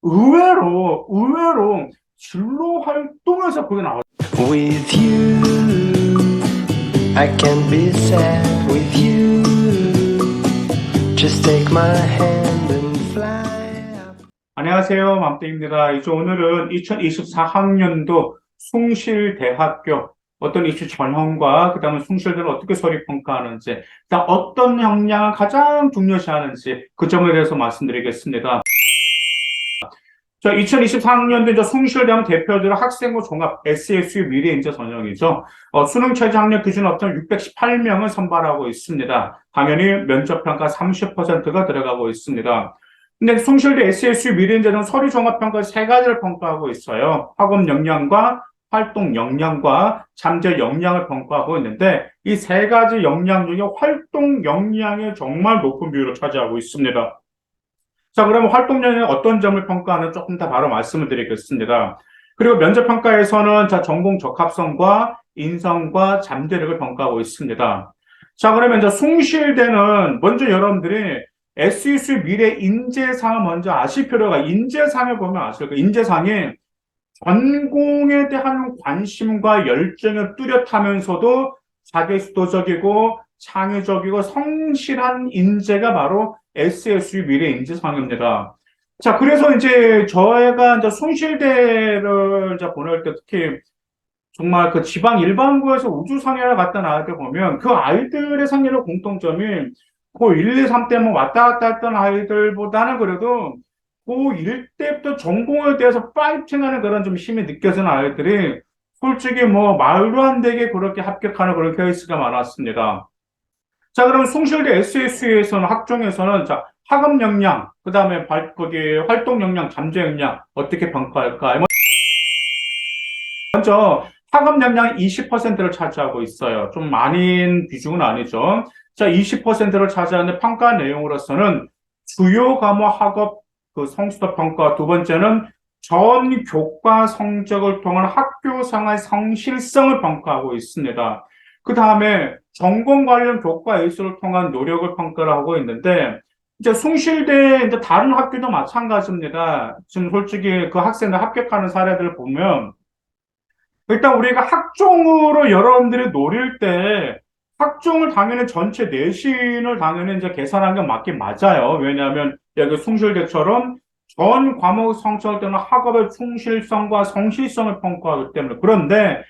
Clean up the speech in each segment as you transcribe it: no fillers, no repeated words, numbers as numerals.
의외로 진로 활동에서 그게 나와요. With you, I can be sad with you. Just take my hand and fly up. 안녕하세요. 맘땡입니다. 이제 오늘은 2024학년도 숭실대학교 어떤 이슈 전형과 그다음에 숭실대를 어떻게 소리 평가하는지, 그다음 어떤 역량을 가장 중요시하는지 그 점에 대해서 말씀드리겠습니다. 자, 2024학년도 이제 숭실대학 대표들은 학생부 종합 SSU 미래인재 전형이죠. 수능 최저 학력 기준 업점 618명을 선발하고 있습니다. 당연히 면접평가 30%가 들어가고 있습니다. 근데 숭실대 SSU 미래인재는 서류 종합평가 세 가지를 평가하고 있어요. 학업 역량과 활동 역량과 잠재 역량을 평가하고 있는데 이 세 가지 역량 중에 활동 역량이 정말 높은 비율을 차지하고 있습니다. 자, 그러면 활동량의 어떤 점을 평가하는 조금 더 바로 말씀을 드리겠습니다. 그리고 면접평가에서는 자, 전공 적합성과 인성과 잠재력을 평가하고 있습니다. 자, 그러면 이제 숭실대는 먼저 여러분들이 SEC 미래 인재상을 먼저 아실 필요가, 인재상을 보면 아실 거예요. 인재상이 전공에 대한 관심과 열정이 뚜렷하면서도 자기주도적이고 창의적이고 성실한 인재가 바로 SSU 미래 인재상입니다. 자, 그래서 이제 저희가 이제 숭실대를 이제 보낼 때 특히 정말 그 지방 일반고에서 우주상해를 갔다 나올 때 보면 그 아이들의 상해의 공통점이 고1, 2, 3 때 뭐 왔다 갔다 했던 아이들보다는 그래도 고1 때부터 전공에 대해서 파이팅하는 그런 좀 힘이 느껴지는 아이들이 솔직히 뭐 말도 안 되게 그렇게 합격하는 그런 케이스가 많았습니다. 자, 그럼 숭실대 SSU에서는 학종에서는 자, 학업 역량, 그 다음에 거기 활동 역량, 잠재 역량 어떻게 평가할까요? 먼저 학업 역량 20%를 차지하고 있어요. 좀 많은 비중은 아니죠. 자, 20%를 차지하는 평가 내용으로서는 주요 과목 학업 그 성취도 평가, 두 번째는 전 교과 성적을 통한 학교생활 성실성을 평가하고 있습니다. 그 다음에 전공 관련 교과 에이스를 통한 노력을 평가를 하고 있는데, 이제 숭실대, 이제 다른 학교도 마찬가지입니다. 지금 솔직히 그 학생들 합격하는 사례들을 보면, 일단 우리가 학종으로 여러분들이 노릴 때 학종을 당연히 전체 내신을 당연히 이제 계산한 게 맞긴 맞아요. 왜냐하면 여기 숭실대처럼 전 과목 성적을 때는 학업의 충실성과 성실성을 평가하기 때문에 그런데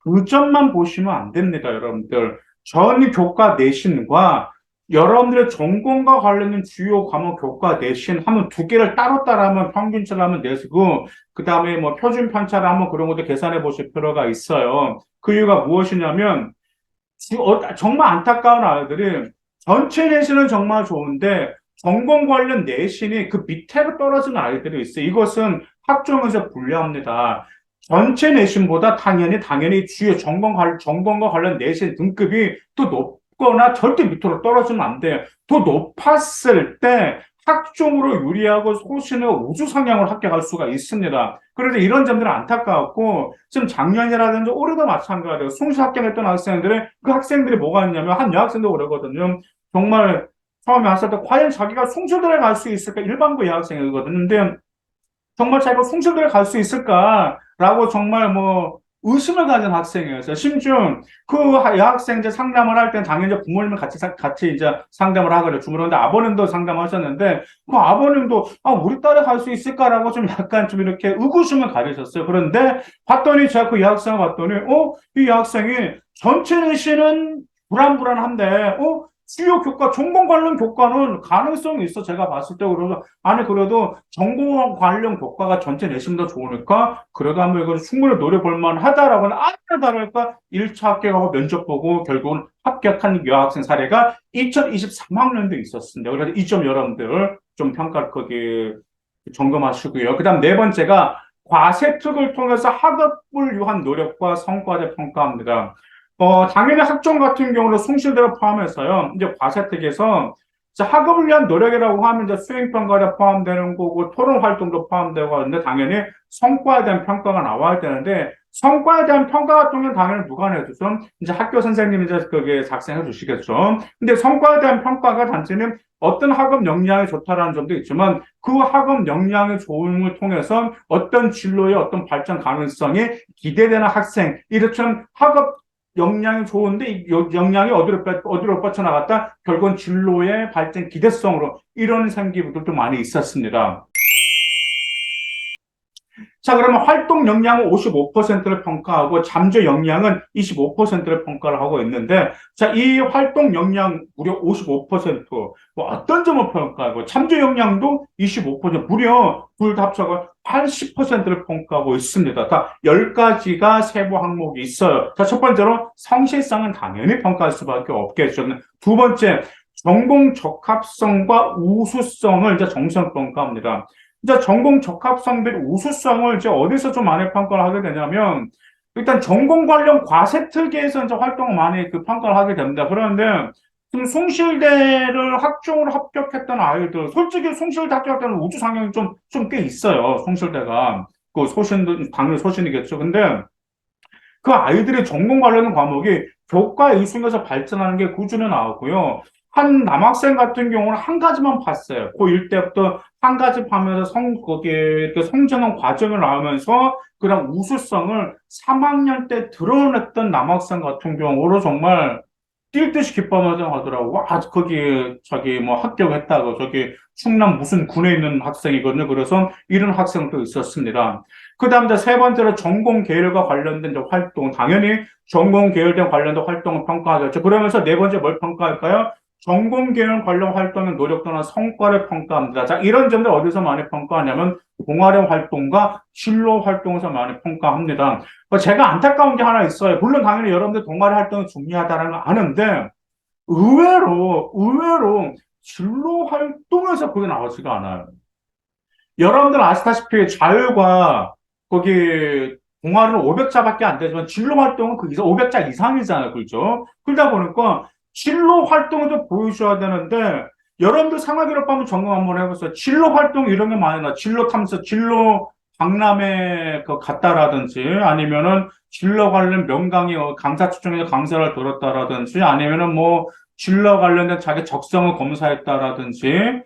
그 점만 보시면 안 됩니다, 여러분들. 전 교과 내신과 여러분들의 전공과 관련된 주요 과목 교과 내신 하면 두 개를 따로따로 하면 평균치를 하면 내시고 그 다음에 뭐 표준 편차를 한번 그런 것도 계산해 보실 필요가 있어요. 그 이유가 무엇이냐면 정말 안타까운 아이들이 전체 내신은 정말 좋은데 전공 관련 내신이 그 밑으로 떨어지는 아이들이 있어요. 이것은 학종에서 불리합니다. 전체 내신보다 당연히 주요 전공과 관련 내신 등급이 더 높거나 절대 밑으로 떨어지면 안 돼요. 더 높았을 때 학종으로 유리하고 소신의 우수 성향을 합격할 수가 있습니다. 그런데 이런 점들은 안타까웠고, 지금 작년이라든지 올해도 마찬가지예요. 숭실 합격했던 학생들의 그 학생들이 뭐가 있냐면, 한 여학생도 그러거든요. 정말 처음에 왔을 때 과연 자기가 숭실대를 갈 수 있을까? 일반고 여학생이거든요. 근데 정말 자기가 숭실대를 갈 수 있을까라고 정말 뭐 의심을 가진 학생이었어요. 심지어 그 여학생 이제 상담을 할 때는 당연히 부모님을 같이 이제 상담을 하거든요. 주무는데 아버님도 상담하셨는데 그 아버님도 우리 딸이 갈 수 있을까라고 좀 약간 좀 이렇게 의구심을 가지셨어요. 그런데 봤더니 제가 그 여학생을 봤더니 이 여학생이 전체 내신은 불안불안한데 주요 교과, 전공 관련 교과는 가능성이 있어. 제가 봤을 때, 그래서, 아니, 그래도 전공 관련 교과가 전체 내신도 좋으니까, 그래도 한번 이거 충분히 노려볼 만하다라고는 아니나 다를까, 1차 합격하고 면접 보고 결국은 합격한 여학생 사례가 2023학년도에 있었습니다. 그래서 이 점 여러분들 좀 평가를 거기 점검하시고요. 그 다음 네 번째가 과세특을 통해서 학업을 위한 노력과 성과를 평가합니다. 당연히 학종 같은 경우는 숭실대를 포함해서요. 이제 과세특에서 학업을 위한 노력이라고 하면 이제 수행평가가 포함되는 거고 토론 활동도 포함되고 하는데 당연히 성과에 대한 평가가 나와야 되는데 성과에 대한 평가 같은 경우는 당연히 누가 내주죠? 이제 학교 선생님이 이제 그게 작성해 주시겠죠. 근데 성과에 대한 평가가 단지는 어떤 학업 역량이 좋다라는 점도 있지만 그 학업 역량의 좋음을 통해서 어떤 진로의 어떤 발전 가능성이 기대되는 학생, 이렇처럼 학업 역량이 좋은데 이 역량이 어디로 뻗쳐나갔다? 결국은 진로의 발전 기대성으로 이런 생기부들도 많이 있었습니다. 자, 그러면 활동 역량은 55%를 평가하고 잠재 역량은 25%를 평가를 하고 있는데, 자, 이 활동 역량 무려 55%, 뭐 어떤 점을 평가하고, 잠재 역량도 25%, 무려 둘 다 합쳐서 80%를 평가하고 있습니다. 다 10가지가 세부 항목이 있어요. 자, 첫 번째로 성실성은 당연히 평가할 수밖에 없겠죠. 두 번째, 전공 적합성과 우수성을 이제 정성 평가합니다. 이제 전공 적합성 및 우수성을 이제 어디서 좀 많이 평가를 하게 되냐면, 일단 전공 관련 과세특위에서 이제 활동을 많이 그 평가를 하게 됩니다. 그런데 지금 숭실대를 학종으로 합격했던 아이들, 솔직히 숭실대 합격했던 우주 상향이 좀 꽤 있어요. 숭실대가. 그 소신도, 당연히 소신이겠죠. 근데 그 아이들의 전공 관련 과목이 교과 이수에서 발전하는 게 꾸준히 나오고요. 한 남학생 같은 경우는 한 가지만 봤어요. 고1 때부터 한 가지 파면서 거기에 그 성장한 과정을 나오면서 그런 우수성을 3학년 때 드러냈던 남학생 같은 경우로 정말 뛸 듯이 기뻐하면서 하더라고. 와, 거기, 저기, 뭐, 합격했다고. 저기, 충남 무슨 군에 있는 학생이거든요. 그래서 이런 학생도 있었습니다. 그 다음, 세 번째로 전공 계열과 관련된 활동. 당연히 전공 계열된 관련된 활동을 평가하겠죠. 그러면서 네 번째 뭘 평가할까요? 전공 계열 관련 활동의 노력 또는 성과를 평가합니다. 자, 이런 점들 어디서 많이 평가하냐면, 동아리 활동과 진로 활동에서 많이 평가합니다. 제가 안타까운 게 하나 있어요. 물론 당연히 여러분들 동아리 활동이 중요하다는 걸 아는데, 의외로 진로 활동에서 그게 나오지가 않아요. 여러분들 아시다시피 자율과 거기 동아리는 500자밖에 안 되지만 진로 활동은 그 이상 500자 이상이잖아요. 그렇죠? 그러다 보니까 진로 활동도 보여줘야 되는데 여러분들 상하기로 하면 점검 한번 해보세요. 진로 활동 이런 게 많이 나. 진로 탐색, 진로 박람회 그 갔다라든지 아니면은 진로 관련 명강의 강사 추천해서 강사를 들었다라든지 아니면은 뭐 진로 관련된 자기 적성을 검사했다라든지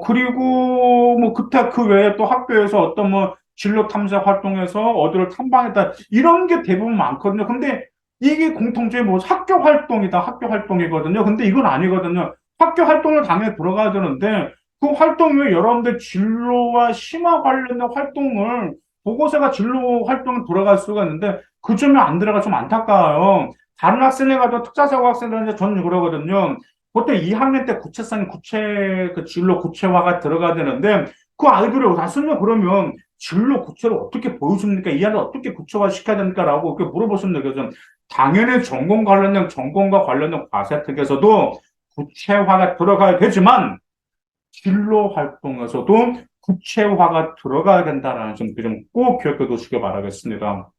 그리고 뭐 그때 그 외에 또 학교에서 어떤 뭐 진로 탐색 활동에서 어디를 탐방했다 이런 게 대부분 많거든요. 근데 이게 공통점이 뭐 학교 활동이다, 학교 활동이거든요. 근데 이건 아니거든요. 학교 활동을 당연히 들어가야 되는데 그 활동 외에 여러분들 진로와 심화 관련된 활동을 보고서가 진로 활동을 들어갈 수가 있는데 그 점에 안 들어가 좀 안타까워요. 다른 학생에 가도 특자사고 학생들은 저는 그러거든요. 보통 2학년 때 그 진로 구체화가 들어가야 되는데 그 아이들이 나중에 그러면 진로 구체를 어떻게 보여줍니까? 이 아이를 어떻게 구체화 시켜야 됩니까? 라고 그렇게 물어보시면 되거든요. 당연히 전공과 관련된 과세특에서도 구체화가 들어가야 되지만 진로 활동에서도 구체화가 들어가야 된다는 점, 꼭 기억해 두시기 바라겠습니다.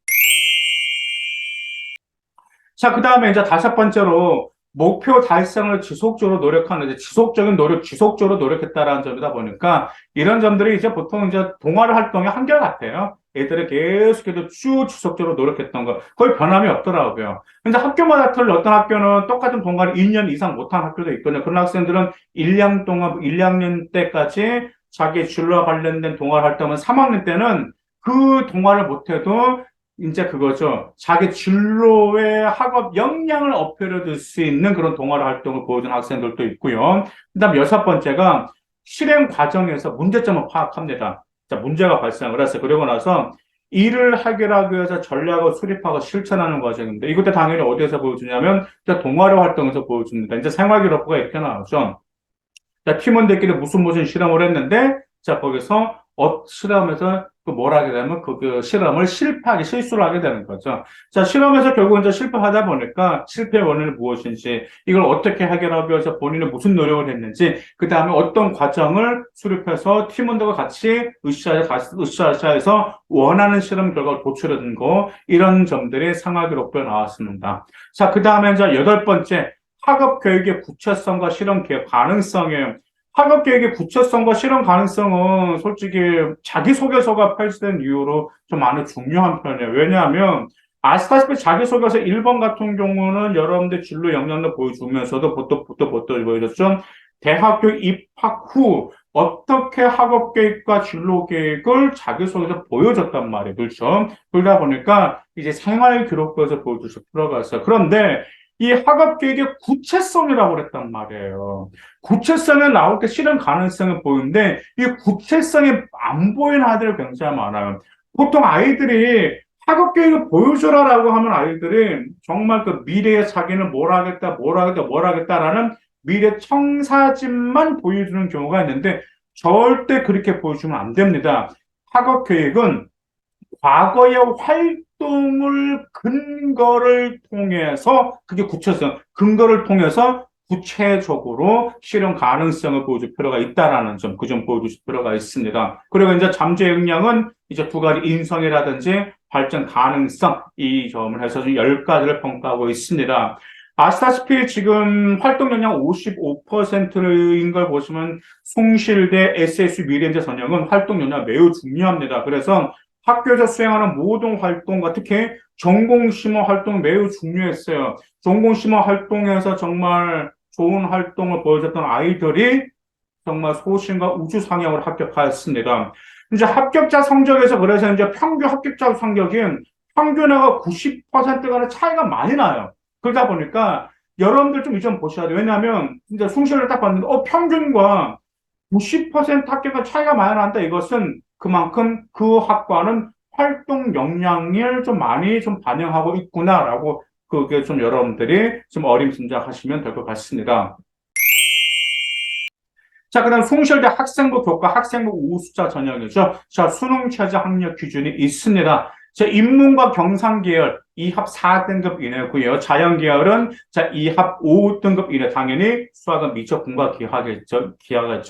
자, 그 다음에 이제 다섯 번째로 목표 달성을 지속적으로 노력하는, 지속적인 노력, 지속적으로 노력했다라는 점이다 보니까 이런 점들이 이제 보통 이제 동아리 활동의 한결같아요. 애들이 계속해서 쭉 지속적으로 노력했던 거, 거의 변함이 없더라고요. 근데 학교마다 틀려 어떤 학교는 똑같은 동아리 2년 이상 못한 학교도 있거든요. 그런 학생들은 1년 동안, 1학년 때까지 자기 진로와 관련된 동아리 활동은 3학년 때는 그 동아리를 못해도 이제 그거죠. 자기 진로의 학업 역량을 어필해 줄 수 있는 그런 동아리 활동을 보여주는 학생들도 있고요. 그 다음 여섯 번째가 실행 과정에서 문제점을 파악합니다. 자, 문제가 발생을 했어요. 그러고 나서 이를 해결하기 위해서 전략을 수립하고 실천하는 과정인데 이것도 당연히 어디에서 보여주냐면 동아리 활동에서 보여줍니다. 이제 생활기록부가 이렇게 나오죠. 자, 팀원들끼리 무슨 실험을 했는데 자, 거기서 실험에서 뭘 하게 되면 그 실험을 실수를 하게 되는 거죠. 자, 실험에서 결국 이제 실패하다 보니까 실패의 원인은 무엇인지, 이걸 어떻게 해결하기 위해서 본인은 무슨 노력을 했는지, 그 다음에 어떤 과정을 수립해서 팀원들과 같이 으쌰으쌰해서 원하는 실험 결과를 도출하는 거, 이런 점들이 상하기록부에 나왔습니다. 자, 그 다음에 이제 여덟 번째, 학업 교육의 구체성과 실험 기획 가능성이에요. 학업 계획의 구체성과 실현 가능성은 솔직히 자기소개서가 표시된 이유로 좀 많이 중요한 편이에요. 왜냐하면 아시다시피 자기소개서 1번 같은 경우는 여러분들 진로 역량을 보여주면서도 보통 보여줬죠. 대학교 입학 후 어떻게 학업 계획과 진로 계획을 자기소개서 보여줬단 말이에요. 그렇죠? 그러다 보니까 이제 생활 기록부에서 보여줄 필요가 있어요. 그런데 이 학업 계획의 구체성이라고 그랬단 말이에요. 구체성에 나올 때 실현 가능성을 보이는데 이 구체성이 안 보이는 아이들이 굉장히 많아요. 보통 아이들이 학업 계획을 보여줘라라고 하면 아이들이 정말 그 미래에 자기는 뭘 하겠다, 뭘 하겠다, 뭘 하겠다라는 미래 청사진만 보여주는 경우가 있는데 절대 그렇게 보여주면 안 됩니다. 학업 계획은 과거의 활동을 근거를 통해서 그게 구체성, 근거를 통해서 구체적으로 실현 가능성을 보여줄 필요가 있다라는 점, 그 점 보여주실 필요가 있습니다. 그리고 이제 잠재 역량은 이제 두 가지 인성이라든지 발전 가능성, 이 점을 해서 10가지를 평가하고 있습니다. 아시다시피 지금 활동 역량 55%인 걸 보시면 숭실대 SSU 미래인재 전형은 활동 역량 매우 중요합니다. 그래서 학교에서 수행하는 모든 활동과 특히 전공심화 활동 매우 중요했어요. 전공심화 활동에서 정말 좋은 활동을 보여줬던 아이들이 정말 소신과 우주 상향으로 합격하였습니다. 이제 합격자 성적에서 그래서 이제 평균 합격자 성적인 평균하고 90%가는 차이가 많이 나요. 그러다 보니까 여러분들 좀 이 점 보셔야 돼요. 왜냐하면 진짜 숭실을 딱 봤는데 평균과 90% 합격과 차이가 많이 난다. 이것은 그만큼 그 학과는 활동 역량을 좀 많이 좀 반영하고 있구나라고 그게 좀 여러분들이 좀 어림짐작하시면 될 것 같습니다. 자, 그다음 숭실대 학생부 교과 학생부 우수자 전형이죠. 자, 수능 최저 학력 기준이 있습니다. 자, 인문과 경상 계열 2합 4등급 이내고요. 자연 계열은 자, 2합 5등급 이내. 당연히 수학은 미적 분과 기하겠죠.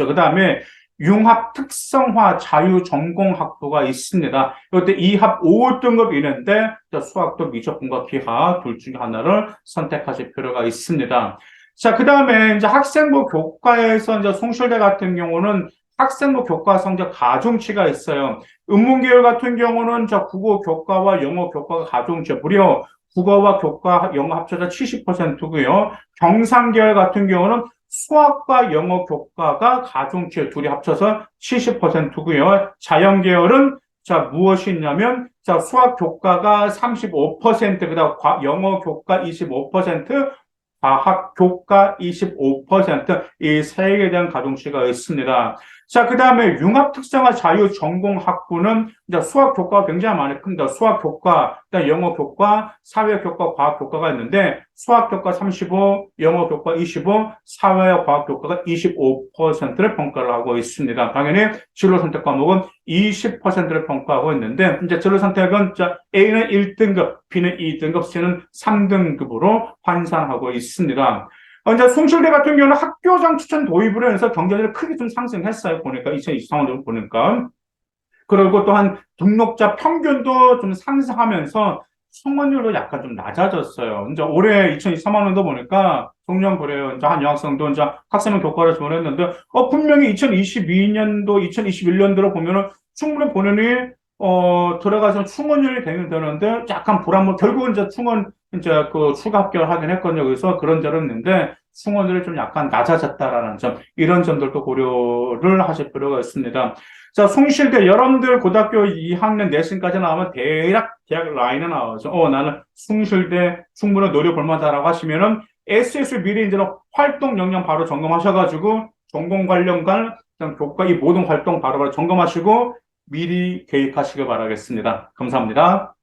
그다음에 융합 특성화 자유 전공 학부가 있습니다. 이때 2합 5등급 이내인데 수학도 미적 분과 기하 둘 중에 하나를 선택하실 필요가 있습니다. 자, 그 다음에 이제 학생부 교과에서 이제 숭실대 같은 경우는 학생부 교과 성적 가중치가 있어요. 인문계열 같은 경우는 저 국어 교과와 영어 교과가 가중치, 무려 국어와 교과, 영어 합쳐서 70%고요. 경상계열 같은 경우는 수학과 영어 교과가 가중치 둘이 합쳐서 70%고요. 자연계열은 자, 무엇이 있냐면, 자, 수학 교과가 35%, 그다음 영어 교과 25%, 과학 교과 25%, 이 세 개에 대한 가중치가 있습니다. 자, 그 다음에 융합 특성화 자유 전공 학부는 이제 수학 교과가 굉장히 많이 큽니다. 수학 교과, 영어 교과, 사회 교과, 과학 교과가 있는데 수학 교과 35, 영어 교과 25, 사회와 과학 교과가 25%를 평가를 하고 있습니다. 당연히 진로 선택 과목은 20%를 평가하고 있는데 이제 진로 선택은 A는 1등급, B는 2등급, C는 3등급으로 환산하고 있습니다. 이제 숭실대 같은 경우는 학교장 추천 도입으로 해서 경쟁률이 크게 좀 상승했어요. 보니까 2023년도 보니까. 그리고 또한 등록자 평균도 좀 상승하면서 성원율도 약간 좀 낮아졌어요. 이제 올해 2023년도 보니까 동년 그래요. 이제 한 여학생도 이제 학생부 교과를 지원했는데 분명히 2022년도, 2021년도로 보면은 충분히 본인이 들어가서 충원율이 되는데 약간 불안무 결국은 이제 이제 그 추가 합격을 하긴 했거든요. 그래서 그런 점은 있는데 충원율이 좀 약간 낮아졌다라는 점, 이런 점들도 고려를 하실 필요가 있습니다. 자, 숭실대 여러분들 고등학교 2학년 내신까지 나오면 대략 대학 라인에 나오죠. 나는 숭실대 충분히 노려볼 만하다라고 하시면은 SSU 미리 이제는 활동 역량 바로 점검하셔가지고 전공 관련간 교과 이 모든 활동 바로바로 점검하시고 미리 계획하시길 바라겠습니다. 감사합니다.